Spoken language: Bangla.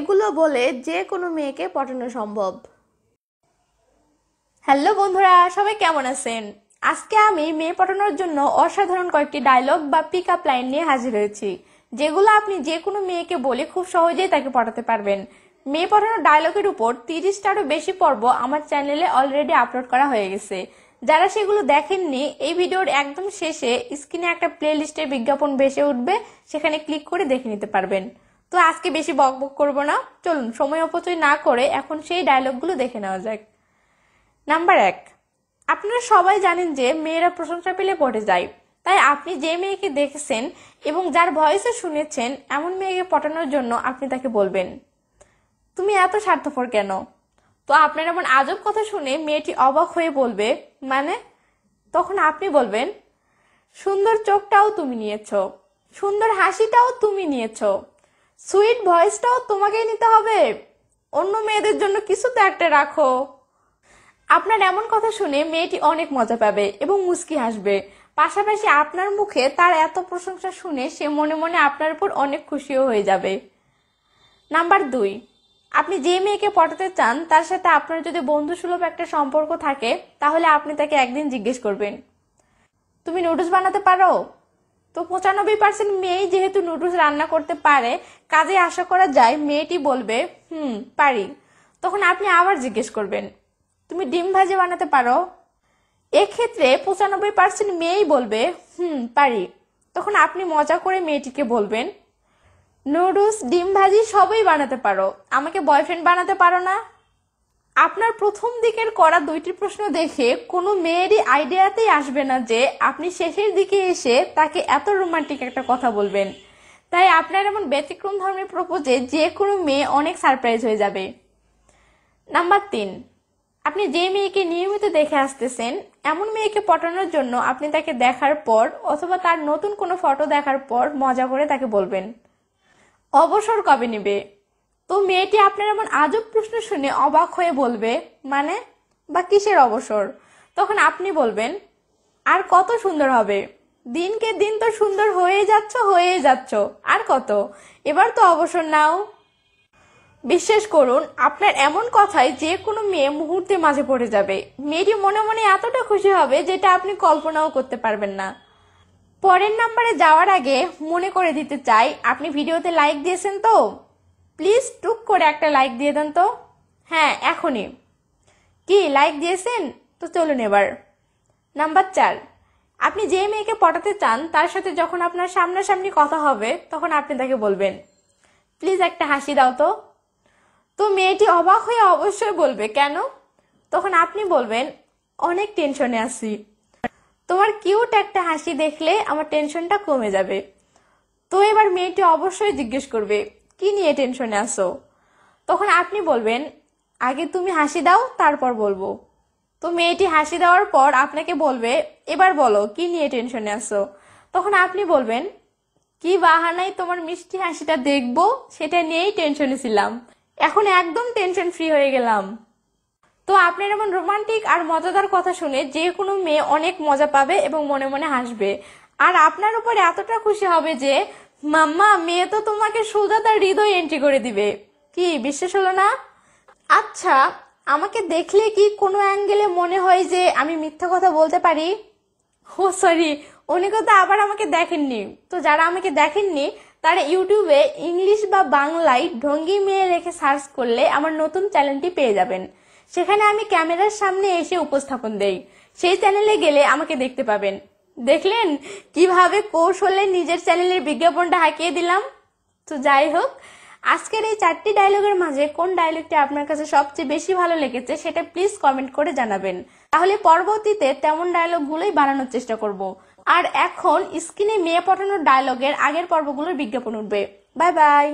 যেগুলো বলে যে কোনো মেয়েকে পটানো সম্ভব। হ্যালো বন্ধুরা, সবাই কেমন আছেন? আজকে আমি মেয়ে পটানোর জন্য অসাধারণ কয়েকটি ডায়লগ বা পিক আপ লাইন নিয়ে হাজির হয়েছি, যেগুলো আপনি যে কোনো মেয়েকে বলে খুব সহজেই তাকে পটাতে পারবেন। মেয়ে পটানোর ডায়লগের উপর 30টারও বেশি পর্ব আমার চ্যানেলে অলরেডি আপলোড করা হয়ে গেছে। যারা সেগুলো দেখেননি, এই ভিডিওর একদম শেষে স্ক্রিনে একটা প্লে লিস্টের বিজ্ঞাপন ভেসে উঠবে, সেখানে ক্লিক করে দেখে নিতে পারবেন। তো আজকে বেশি বকবক করবো না, চলুন সময় অপচয় না করে এখন সেই ডায়লগগুলো দেখে নেওয়া যাক। নাম্বার 1, আপনারা সবাই জানেন যে মেয়েরা প্রশংসা পেলে পটে যায়। তাই আপনি যে মেয়েকে দেখেছেন এবং যার ভয়েসে শুনেছেন, এমন মেয়েকে পটানোর জন্য আপনি তাকে বলবেন, তুমি এত স্বার্থপর কেন? তো আপনার এমন আজব কথা শুনে মেয়েটি অবাক হয়ে বলবে, মানে? তখন আপনি বলবেন, সুন্দর চোখটাও তুমি নিয়েছো, সুন্দর হাসিটাও তুমি নিয়েছো, সুইট ভয়েসটাও তোমাকেই নিতে হবে, অন্য মেয়েদের জন্য কিছু তো একটা রাখো। আপনার এমন কথা শুনে মেয়েটি অনেক মজা পাবে এবং মুচকি হাসবে। পাশাপাশি আপনার মুখে তার এত প্রশংসা শুনে সে মনে মনে আপনার উপর অনেক খুশিও হয়ে যাবে। নাম্বার 2, আপনি যে মেয়েকে পটাতে চান তার সাথে আপনার যদি বন্ধুসুলভ একটা সম্পর্ক থাকে, তাহলে আপনি তাকে একদিন জিজ্ঞেস করবেন, তুমি নুডলস বানাতে পারো? তো 95% মেয়েই যেহেতু নুডলস রান্না করতে পারে, কাজে আশা করা যায় মেয়েটি বলবে, পারি। তখন আপনি আবার জিজ্ঞেস করবেন, তুমি ডিম ভাজি বানাতে পারো? এক্ষেত্রে 95% মেয়েই বলবে, পারি। তখন আপনি মজা করে মেয়েটিকে বলবেন, নুডলস, ডিম ভাজি সবই বানাতে পারো, আমাকে বয়ফ্রেন্ড বানাতে পারো না? আপনার প্রথম দিকের করা 2টি প্রশ্ন দেখে কোনো মেয়েরই আইডিয়াতেই আসবে না যে আপনি শেষের দিকে এসে তাকে এত রোমান্টিক একটা কথা বলবেন। তাই আপনার এমন ব্যতিক্রম ধর্মের প্রপোজে যে কোনো মেয়ে অনেক সারপ্রাইজ হয়ে যাবে। নাম্বার 3, আপনি যে মেয়েকে নিয়মিত দেখে আসতেছেন, এমন মেয়েকে পটানোর জন্য আপনি তাকে দেখার পর অথবা তার নতুন কোনো ফটো দেখার পর মজা করে তাকে বলবেন, অবসর কবে নেবে? তো মেয়েটি আপনার এমন আজব প্রশ্ন শুনে অবাক হয়ে বলবে, মানে? বা কিসের অবসর? তখন আপনি বলবেন, আর কত সুন্দর হবে, দিনকে দিন তো সুন্দর হয়ে যাচ্ছ, আর কত, এবার তো অবসর নাও। বিশ্বাস করুন, আপনার এমন কথায় যে কোনো মেয়ে মুহূর্তে মাঝে পড়ে যাবে। মেয়েটি মনে মনে এতটা খুশি হবে যেটা আপনি কল্পনাও করতে পারবেন না। পরের নাম্বারে যাওয়ার আগে মনে করে দিতে চাই, আপনি ভিডিওতে লাইক দিয়েছেন তো? প্লিজ টুক করে একটা লাইক দিয়ে দেন তো। হ্যাঁ, এখনই। কি লাইক দিয়েছেন? তো চলুন এবার। নাম্বার 4, আপনি যে মেয়েকে পটাতে চান তার সাথে যখন আপনার সামনাসামনি কথা হবে, তখন আপনি তাকে বলবেন, প্লিজ একটা হাসি দাও তো। তো মেয়েটি অবাক হয়ে অবশ্যই বলবে, কেন? তখন আপনি বলবেন, অনেক টেনশনে আছি, তোমার কিউট একটা হাসি দেখলে আমার টেনশনটা কমে যাবে। তো এবার মেয়েটি অবশ্যই জিজ্ঞেস করবে, কি নিয়ে টেনশনে আছো? তখন আপনি বলবেন, আগে তুমি হাসি দাও, তারপর বলবো। তো মেয়েটি হাসি দেওয়ার পর আপনাকে বলবে, এবার বলো কি নিয়ে টেনশনে আছো? তখন আপনি বলবেন, কি বাহানায় তোমার মিষ্টি হাসিটা দেখবো সেটা নিয়েই টেনশনে ছিলাম, এখন একদম টেনশন ফ্রি হয়ে গেলাম। তো আপনার এমন রোমান্টিক আর মজাদার কথা শুনে যে কোনো মেয়ে অনেক মজা পাবে এবং মনে মনে হাসবে, আর আপনার উপর এতটা খুশি হবে যে মাম্মা, মেয়ে তো তোমাকে সোজা তার হৃদয় এন্ট্রি করে দিবে। কি বিশ্বাস হলো না? আচ্ছা, আমাকে দেখলে কি কোনো অ্যাঙ্গেলে মনে হয় যে আমি মিথ্যা কথা বলতে পারি? ও সরি, অনেকে তো আবার আমাকে দেখেননি। তো যারা আমাকে দেখেননি তারা ইউটিউবে ইংলিশ বা বাংলায় ঢঙ্গি মেয়ে রেখে সার্চ করলে আমার নতুন চ্যানেলটি পেয়ে যাবেন। সেখানে আমি ক্যামেরার সামনে এসে উপস্থাপন দেই। সেই চ্যানেলে গেলে আমাকে দেখতে পাবেন। দেখলেন কিভাবে কৌশলে নিজের চ্যানেলের বিজ্ঞাপনটা হাঁকিয়ে দিলাম? তো যাই হোক, আজকের এই 4টি ডায়লগের মাঝে কোন ডায়লগটি আপনার কাছে সবচেয়ে বেশি ভালো লেগেছে সেটা প্লিজ কমেন্ট করে জানাবেন। তাহলে পরবর্তীতে তেমন ডায়লগগুলোই বানানোর চেষ্টা করব। আর এখন স্ক্রিনে মেয়ে পটানোর ডায়লগের আগের পর্বগুলোর বিজ্ঞাপন উঠবে। Bye bye.